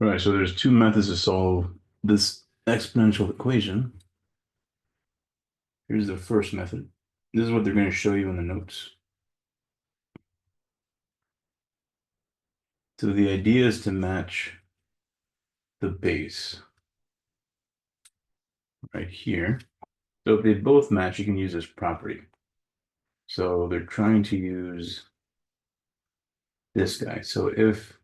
All right, so there's two methods to solve this exponential equation. Here's the first method. This is what they're going to show you in the notes. So the idea is to match the base right here. So if they both match, you can use this property. So they're trying to use this guy. So if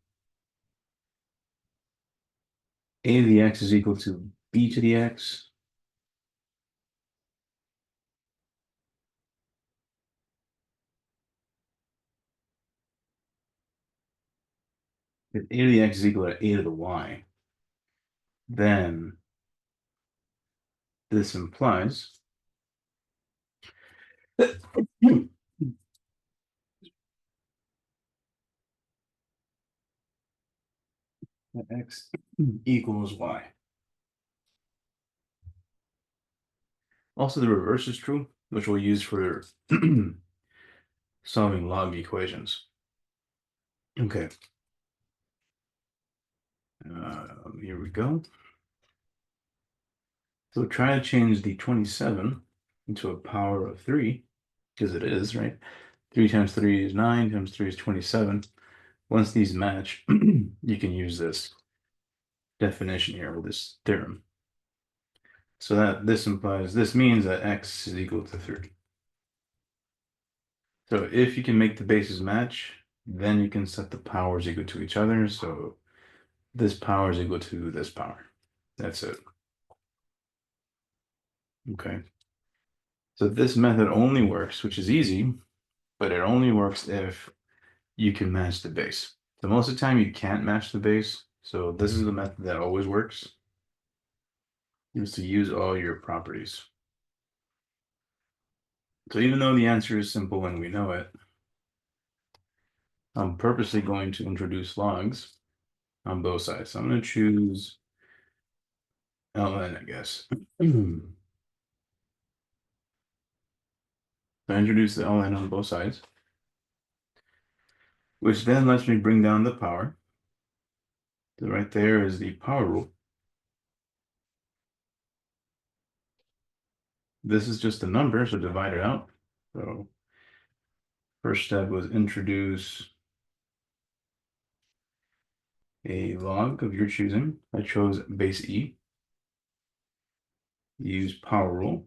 a to the x is equal to b to the x, if a to the x is equal to a to the y, then this implies that x equals y. Also, the reverse is true, which we'll use for solving log equations. Okay, here we go. So try to change the 27 into a power of 3, because it is, right? 3 times 3 is 9, times 3 is 27. Once these match, you can use this definition here, or this theorem. So that this means that x is equal to 3. So if you can make the bases match, then you can set the powers equal to each other. So this power is equal to this power. That's it. Okay. So this method only works, which is easy, but it only works if you can match the base. So most of the time you can't match the base. So this is the method that always works, is to use all your properties. So even though the answer is simple and we know it, I'm purposely going to introduce logs on both sides. So I'm going to choose ln, I guess. So I introduce the ln on both sides, which then lets me bring down the power. So right there is the power rule. This is just a number, so divide it out. So first step was introduce a log of your choosing. I chose base e. Use power rule.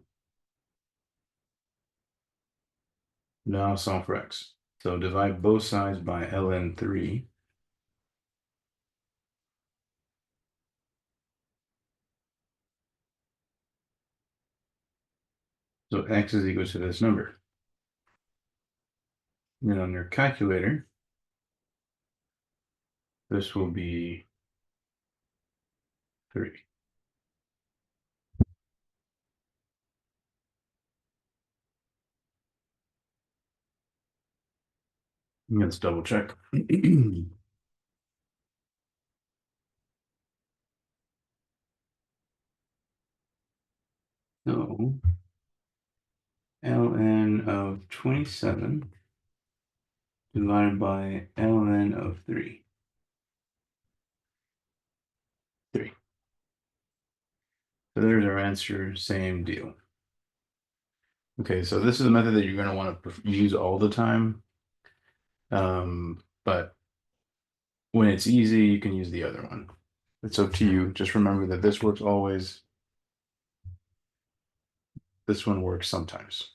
Now solve for x. So divide both sides by ln 3. So x is equal to this number. Then on your calculator, this will be 3. Let's double check. So ln of 27 divided by ln of 3. 3. So there's our answer, same deal. Okay, so this is a method that you're going to want to use all the time. But when it's easy, you can use the other one. It's up to you. Just remember that this works always. This one works sometimes.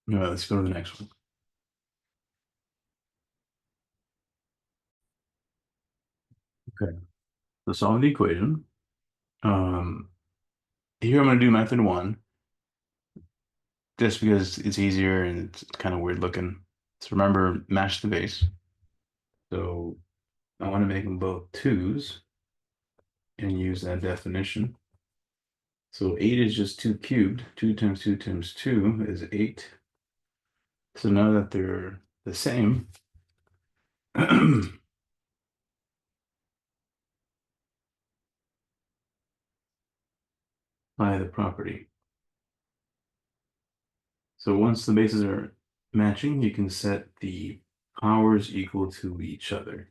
All right, let's go to the next one. Okay, so solve the equation. Here I'm going to do method 1, just because it's easier and it's kind of weird looking. So remember, match the base. So I want to make them both 2's and use that definition. So 8 is just 2 cubed. 2 times 2 times 2 is 8. So now that they're the same, apply the property. So once the bases are matching, you can set the powers equal to each other.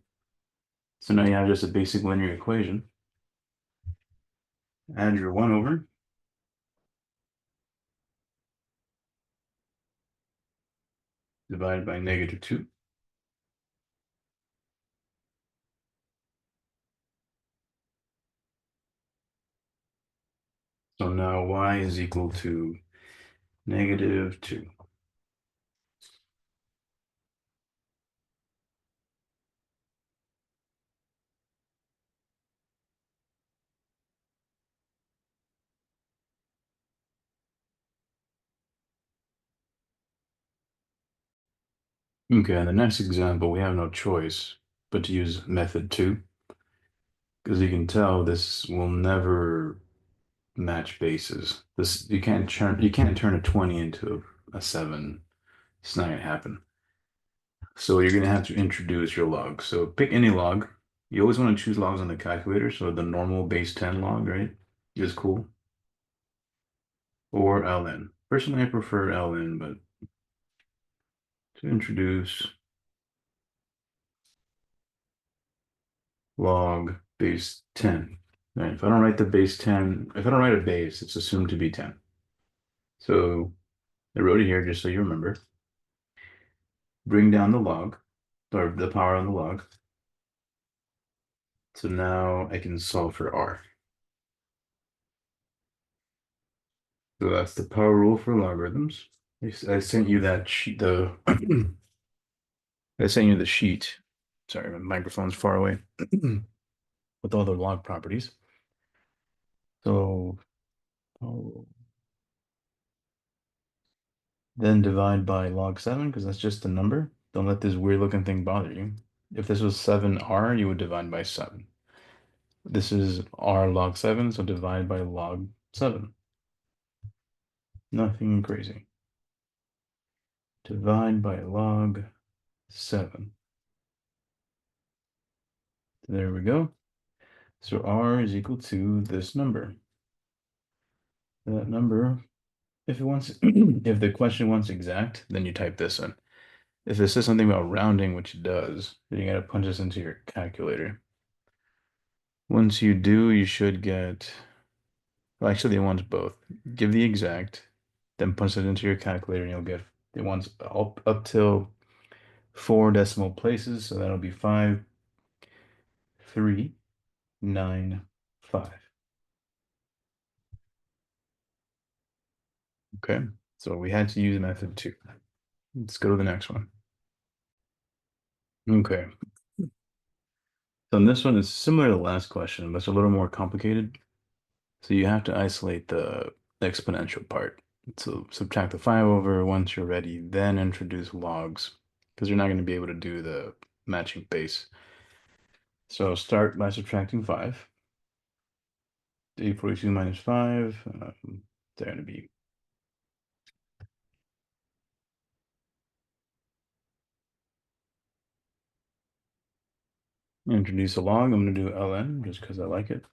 So now you have just a basic linear equation. Add your 1 over. Divided by -2. So now y is equal to -2. Okay, in the next example, we have no choice but to use method 2, because you can tell this will never match bases. This you can't turn a 20 into a 7. It's not gonna happen. So you're gonna have to introduce your log. So pick any log. You always want to choose logs on the calculator, so the normal base 10 log, right? Is cool. Or ln. Personally, I prefer ln, but to introduce log base 10. Right? If I don't write the base 10, if I don't write a base, it's assumed to be 10. So I wrote it here just so you remember. Bring down the log, or the power on the log. So now I can solve for r. So that's the power rule for logarithms. I sent you that sheet, I sent you the sheet. Sorry, my microphone's far away. With all the log properties. So oh, then divide by log 7, because that's just a number. Don't let this weird looking thing bother you. If this was 7r, you would divide by 7. This is r log 7, so divide by log 7. Nothing crazy. Divide by log 7. There we go. So r is equal to this number. That number, if it wants, if the question wants exact, then you type this in. If it says something about rounding, which it does, then you gotta punch this into your calculator. Once you do, you should get, well, actually, it wants both. Give the exact, then punch it into your calculator, and you'll get it wants up till 4 decimal places, so that'll be 5,395. Okay, so we had to use method 2. Let's go to the next one. Okay, so in this one is similar to the last question, but it's a little more complicated. So you have to isolate the exponential part. So subtract the 5 over once you're ready, then introduce logs, because you're not going to be able to do the matching base. So start by subtracting 5. 842 minus 5, they're going to be introduce a log. I'm going to do ln just because I like it.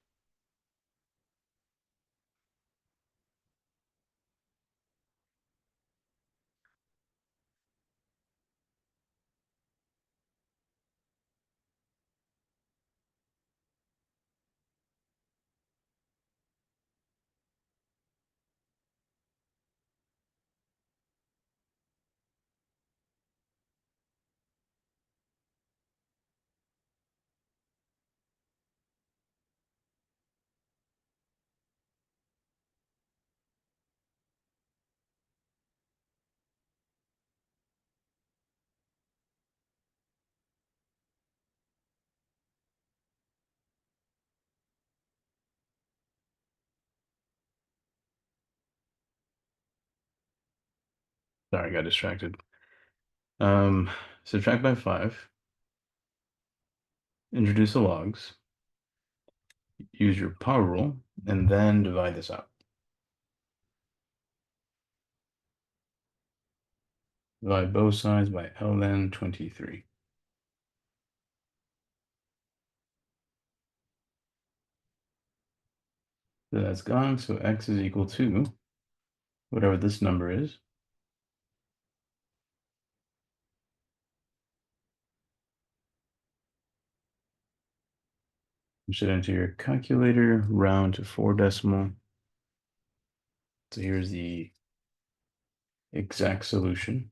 Sorry, I got distracted. Um, Subtract by 5, introduce the logs, use your power rule, and then divide this out. Divide both sides by ln 23. So that's gone. So x is equal to whatever this number is. You should enter your calculator, round to 4 decimal. So here's the exact solution.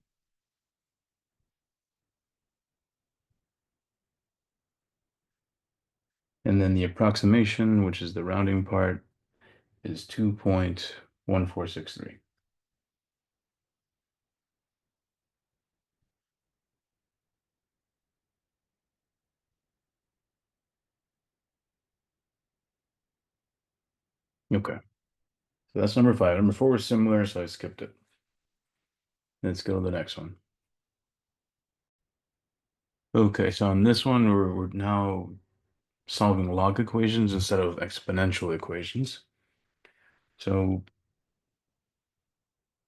And then the approximation, which is the rounding part, is 2.1463. Okay, so that's number 5. Number 4 is similar, so I skipped it. Let's go to the next one. Okay, so on this one, we're now solving log equations instead of exponential equations. So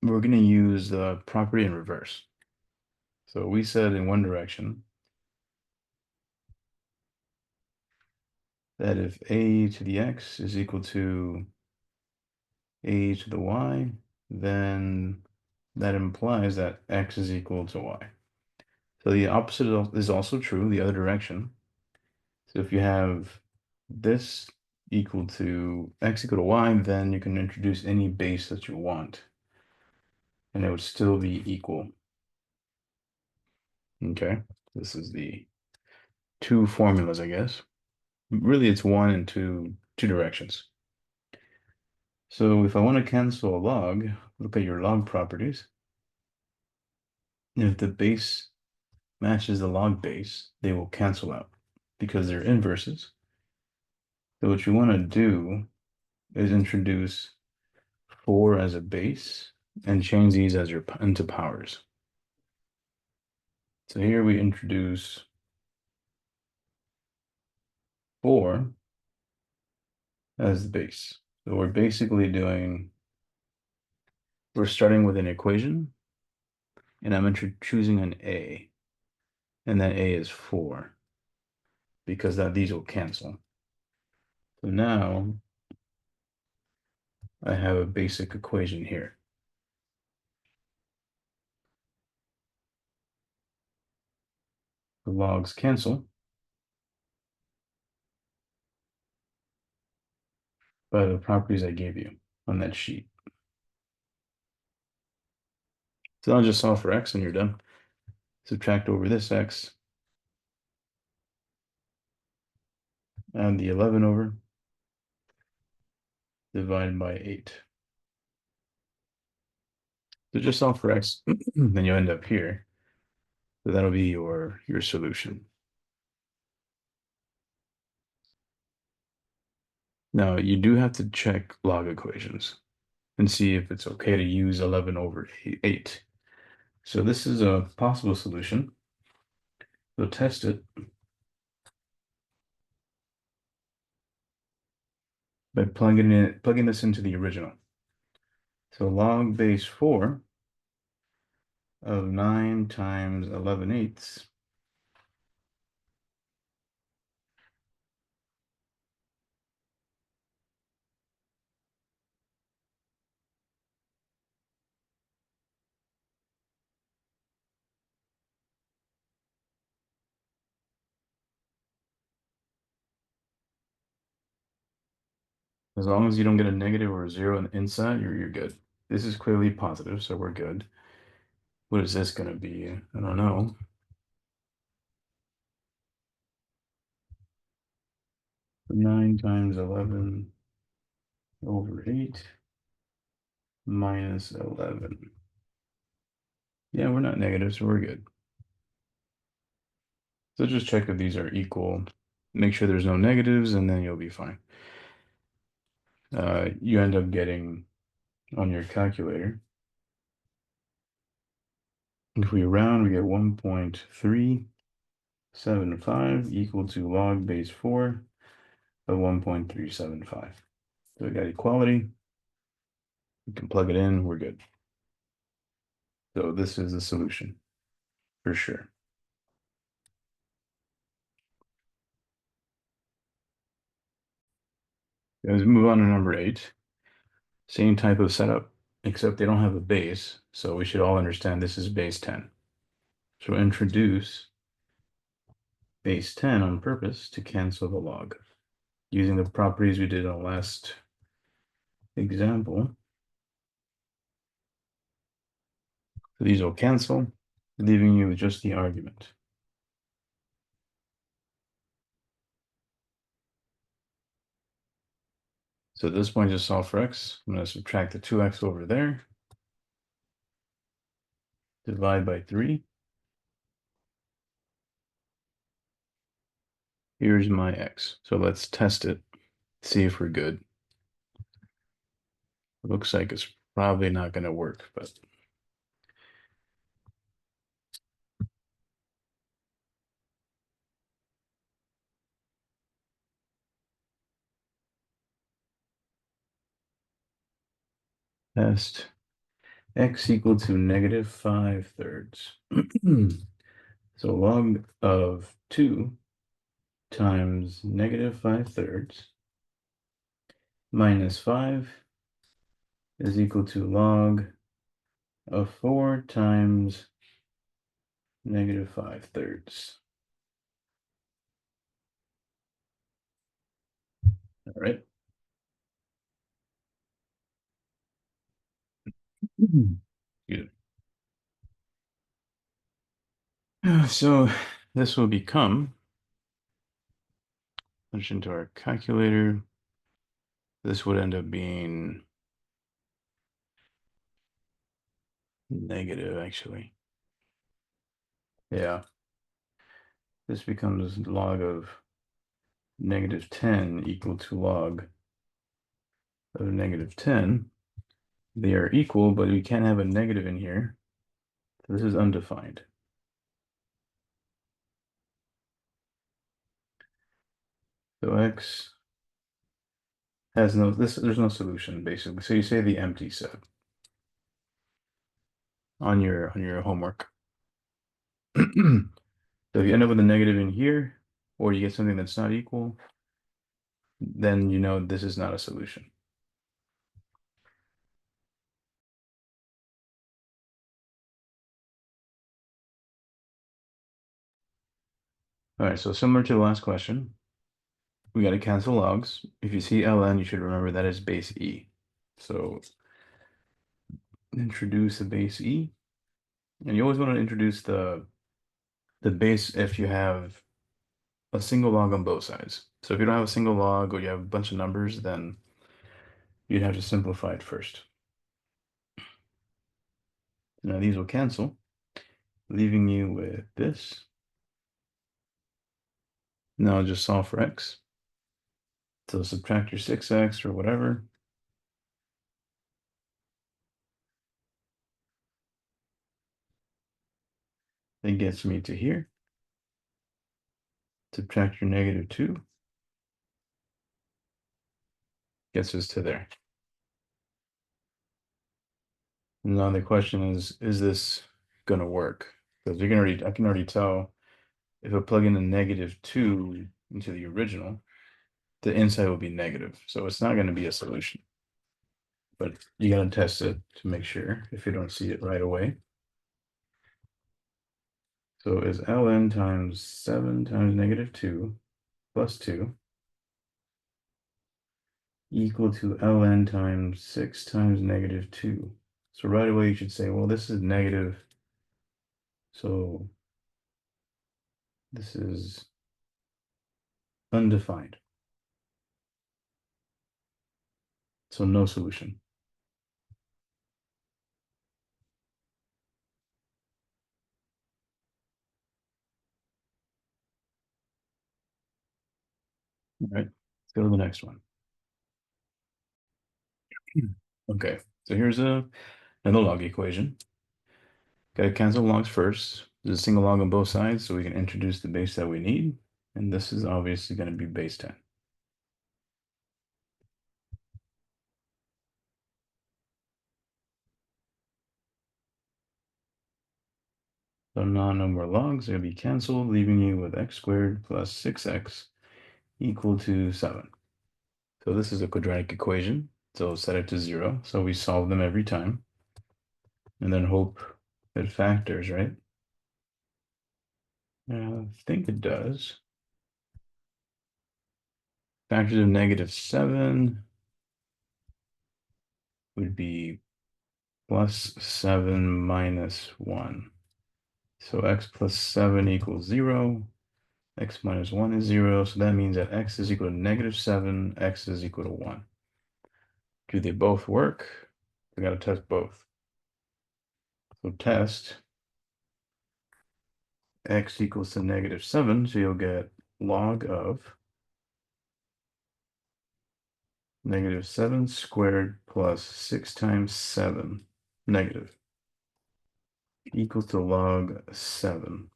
we're going to use the property in reverse. So we said in one direction that if a to the x is equal to a to the y, then that implies that x is equal to y. So the opposite is also true, the other direction. So if you have this equal to x equal to y, then you can introduce any base that you want, and it would still be equal. Okay, this is the two formulas, I guess. Really, it's one and two directions. So if I want to cancel a log, look at your log properties. If the base matches the log base, they will cancel out because they're inverses. So what you want to do is introduce 4 as a base and change these as your into powers. So here we introduce 4 as the base. So we're basically we're starting with an equation, and I'm choosing an A, and that A is 4 because these will cancel. So now I have a basic equation here. The logs cancel by the properties I gave you on that sheet. So I'll just solve for x and you're done. Subtract over this x, add the 11 over, divided by 8. So just solve for x, then you end up here. So that'll be your solution. Now, you do have to check log equations and see if it's okay to use 11 over 8. So this is a possible solution. We'll test it by plugging this into the original. So log base 4 of 9 times 11/8 as long as you don't get a negative or a 0 inside, you're good. This is clearly positive, so we're good. What is this going to be? I don't know. 9 times 11 over 8 minus 11. Yeah, we're not negative, so we're good. So just check if these are equal. Make sure there's no negatives, and then you'll be fine. You end up getting on your calculator. If we round, we get 1.375 equal to log base 4 of 1.375. So we got equality. We can plug it in. We're good. So this is the solution for sure. Let's move on to number 8. Same type of setup, except they don't have a base. So we should all understand this is base 10. So introduce base 10 on purpose to cancel the log. using the properties we did in the last example. So these will cancel, leaving you with just the argument. So at this point, just solve for x. I'm going to subtract the 2x over there. Divide by 3. Here's my x. So let's test it, see if we're good. It looks like it's probably not going to work, but test x equal to -5/3. So log of 2 times -5/3 minus 5 is equal to log of 4 times -5/3. All right. Good. So this will become, punch into our calculator. This would end up being negative, actually. Yeah. This becomes log of -10 equal to log of -10. They are equal, but we can't have a negative in here. So this is undefined. So x has there's no solution, basically. So you say the empty set on your homework. So if you end up with a negative in here, or you get something that's not equal, then you know this is not a solution. All right, so similar to the last question, we got to cancel logs. If you see ln, you should remember that is base e. So introduce a base e, and you always want to introduce the base if you have a single log on both sides. So if you don't have a single log or you have a bunch of numbers, then you'd have to simplify it first. Now these will cancel, leaving you with this. Now just solve for x. So subtract your 6x or whatever. That gets me to here. Subtract your -2. Gets us to there. Now the question is this gonna work? Because I can already tell if I plug in a -2 into the original, the inside will be negative. So it's not gonna be a solution. But you gotta test it to make sure if you don't see it right away. So is ln times 7 times -2 plus 2 equal to ln times 6 times -2. So right away you should say, well, this is negative. So this is undefined. So no solution. All right, let's go to the next one. Okay, so here's another log equation. Got to cancel logs first. There's a single log on both sides, so we can introduce the base that we need. And this is obviously going to be base 10. So now no more logs. They're going to be canceled, leaving you with x squared plus 6x equal to 7. So this is a quadratic equation. So set it to 0. So we solve them every time. And then hope it factors, right? I think it does. Factors of -7 would be +7 minus 1. So x plus 7 equals 0. X minus 1 is 0. So that means that x is equal to -7, x is equal to 1. Do they both work? We got to test both. So test x equals to -7. So you'll get log of -7 squared plus 6 times 7 negative equals to log 7.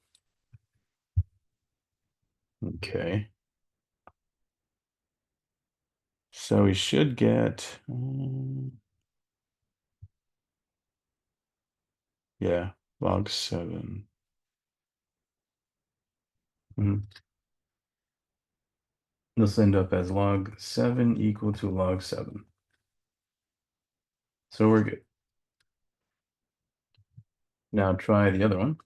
Okay. So we should get, yeah, log 7. This will end up as log 7 equal to log 7. So we're good. Now try the other one.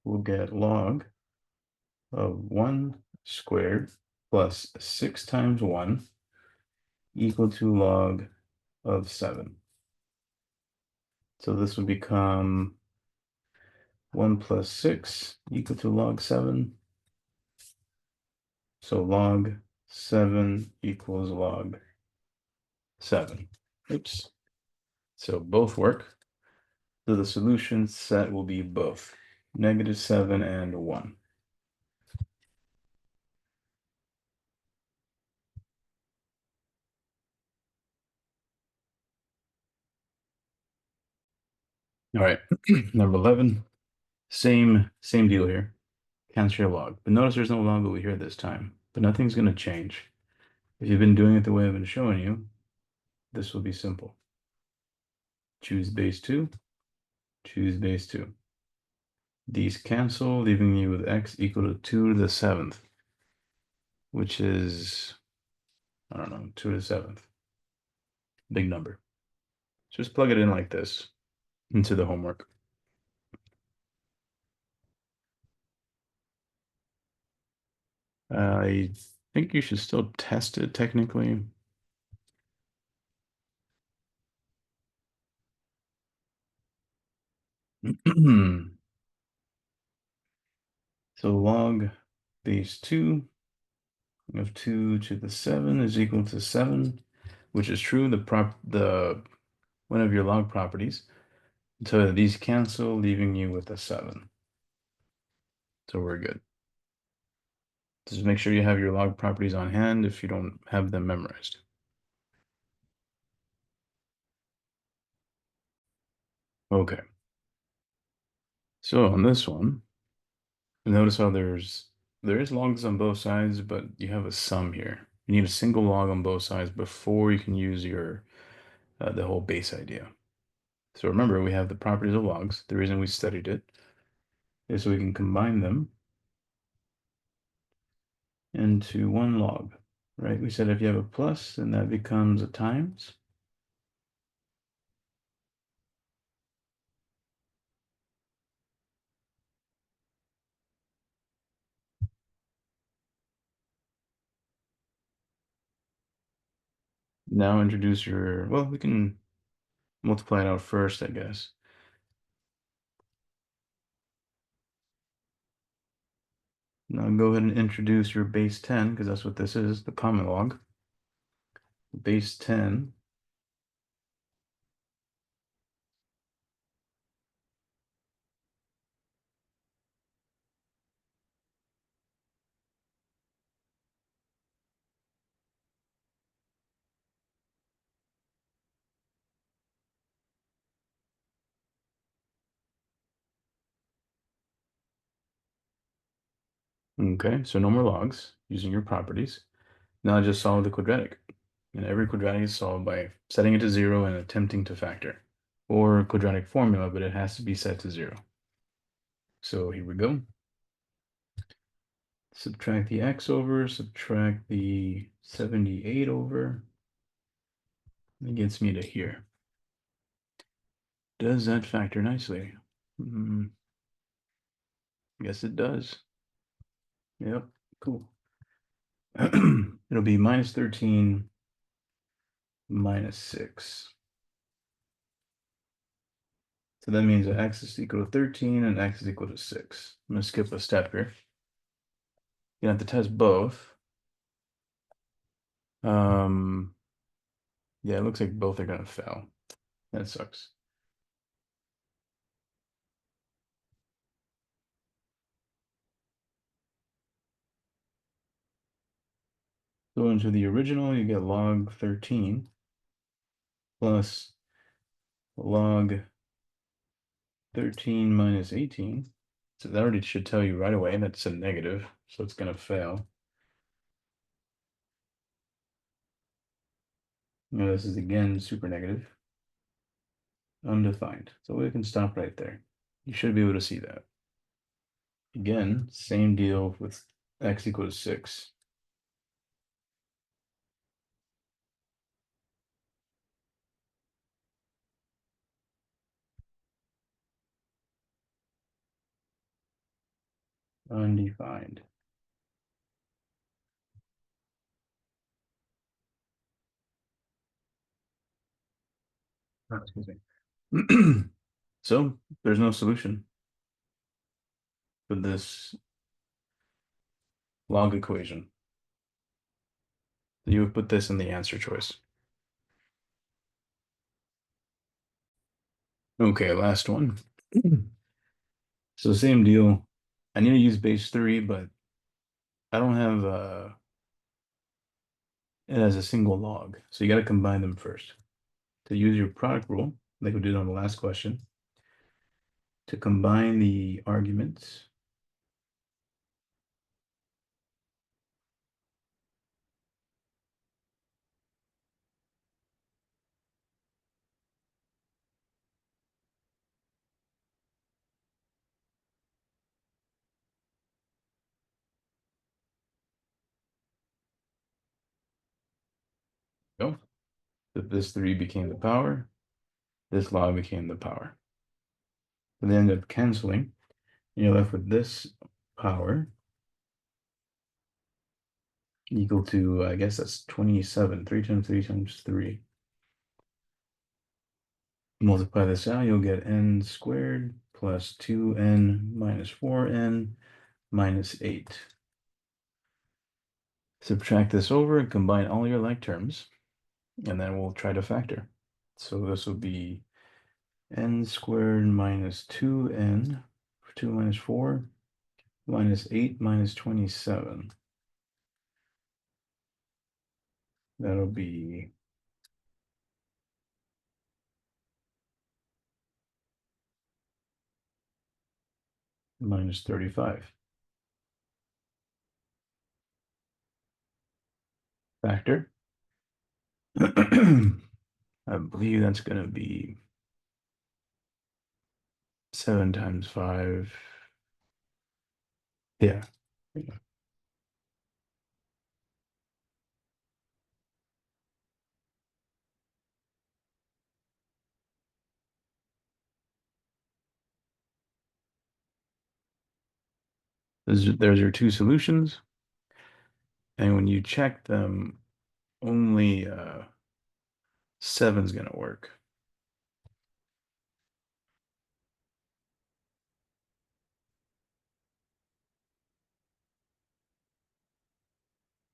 We'll get log of 1 squared plus 6 times 1 equal to log of 7. So this would become 1 plus 6 equal to log 7. So log 7 equals log 7. Oops. So both work. So the solution set will be both -7 and 1. All right, number 11, same deal here. Cancel your log. But notice there's no log over here this time. But nothing's going to change. If you've been doing it the way I've been showing you, this will be simple. Choose base 2, choose base 2. These cancel, leaving you with x equal to 2 to the 7th, which is, I don't know, 2 to the 7th. Big number. Just plug it in like this into the homework. I think you should still test it technically. So log base 2 of 2 to the 7 is equal to 7, which is true, the one of your log properties. So these cancel, leaving you with a 7. So we're good. Just make sure you have your log properties on hand if you don't have them memorized. Okay. So on this one, notice how there is logs on both sides, but you have a sum here. You need a single log on both sides before you can use your the whole base idea. So remember, we have the properties of logs. The reason we studied it is so we can combine them into one log, right? We said if you have a plus, then that becomes a times. Now introduce your, well, we can multiply it out first, I guess. Now go ahead and introduce your base 10, because that's what this is, the common log. Base 10 Okay, so no more logs using your properties. Now just solve the quadratic. And every quadratic is solved by setting it to 0 and attempting to factor. Or quadratic formula, but it has to be set to 0. So here we go. Subtract the x over, subtract the 78 over. It gets me to here. Does that factor nicely? Mm, Guess it does. Yep, cool. It'll be minus 13 minus 6. So that means that x is equal to 13 and x is equal to 6. I'm going to skip a step here. You have to test both. Yeah, it looks like both are going to fail. That sucks. So into the original, you get log 13 plus log 13 minus 18. So that already should tell you right away that's a negative, so it's going to fail. Now this is again super negative, undefined. So we can stop right there. You should be able to see that. Again, same deal with x equals 6. Undefined. Oh, excuse me. So there's no solution for this log equation. You would put this in the answer choice. Okay, last one. So same deal. I need to use base 3, but I don't have it as a single log. So you got to combine them first. To use your product rule, like we did on the last question, to combine the arguments. Go. That this 3 became the power, this log became the power. And they end up canceling. And you're left with this power equal to, I guess that's 27. 3 times 3 times 3. Multiply this out, you'll get n squared plus 2n minus 4n minus 8. Subtract this over and combine all your like terms, and then we'll try to factor. So this will be n squared minus 2n, 2 minus 4, minus 8 minus 27. That'll be minus 35. Factor. I believe that's going to be 7 times 5. Yeah. There's your two solutions. And when you check them, only 7's going to work.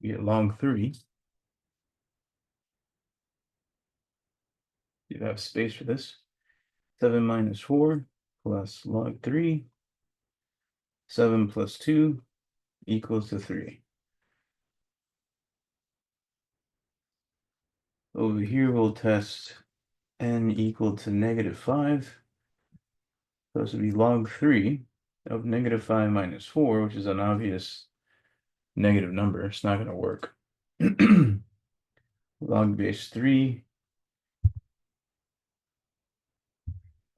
You get log 3. You have space for this. 7 minus 4 plus log 3. 7 plus 2 equals to 3. Over here, we'll test n equal to -5. So this would be log 3 of -5 minus 4, which is an obvious negative number. It's not going to work. Log base 3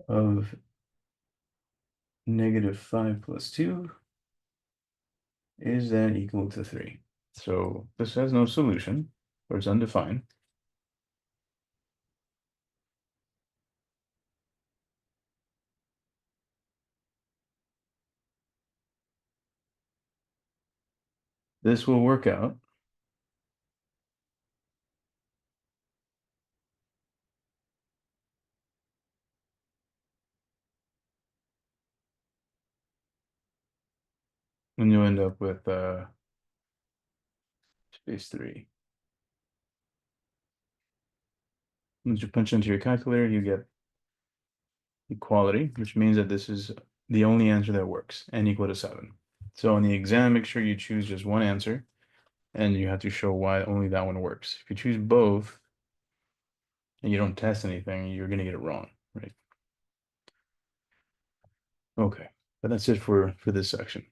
of -5 plus 2, is that equal to 3? So this has no solution, or it's undefined. This will work out. And you'll end up with space 3. Once you punch into your calculator, you get equality, which means that this is the only answer that works, n equal to 7. So on the exam, make sure you choose just one answer, and you have to show why only that one works. If you choose both and you don't test anything, you're going to get it wrong, right? Okay, but that's it for this section.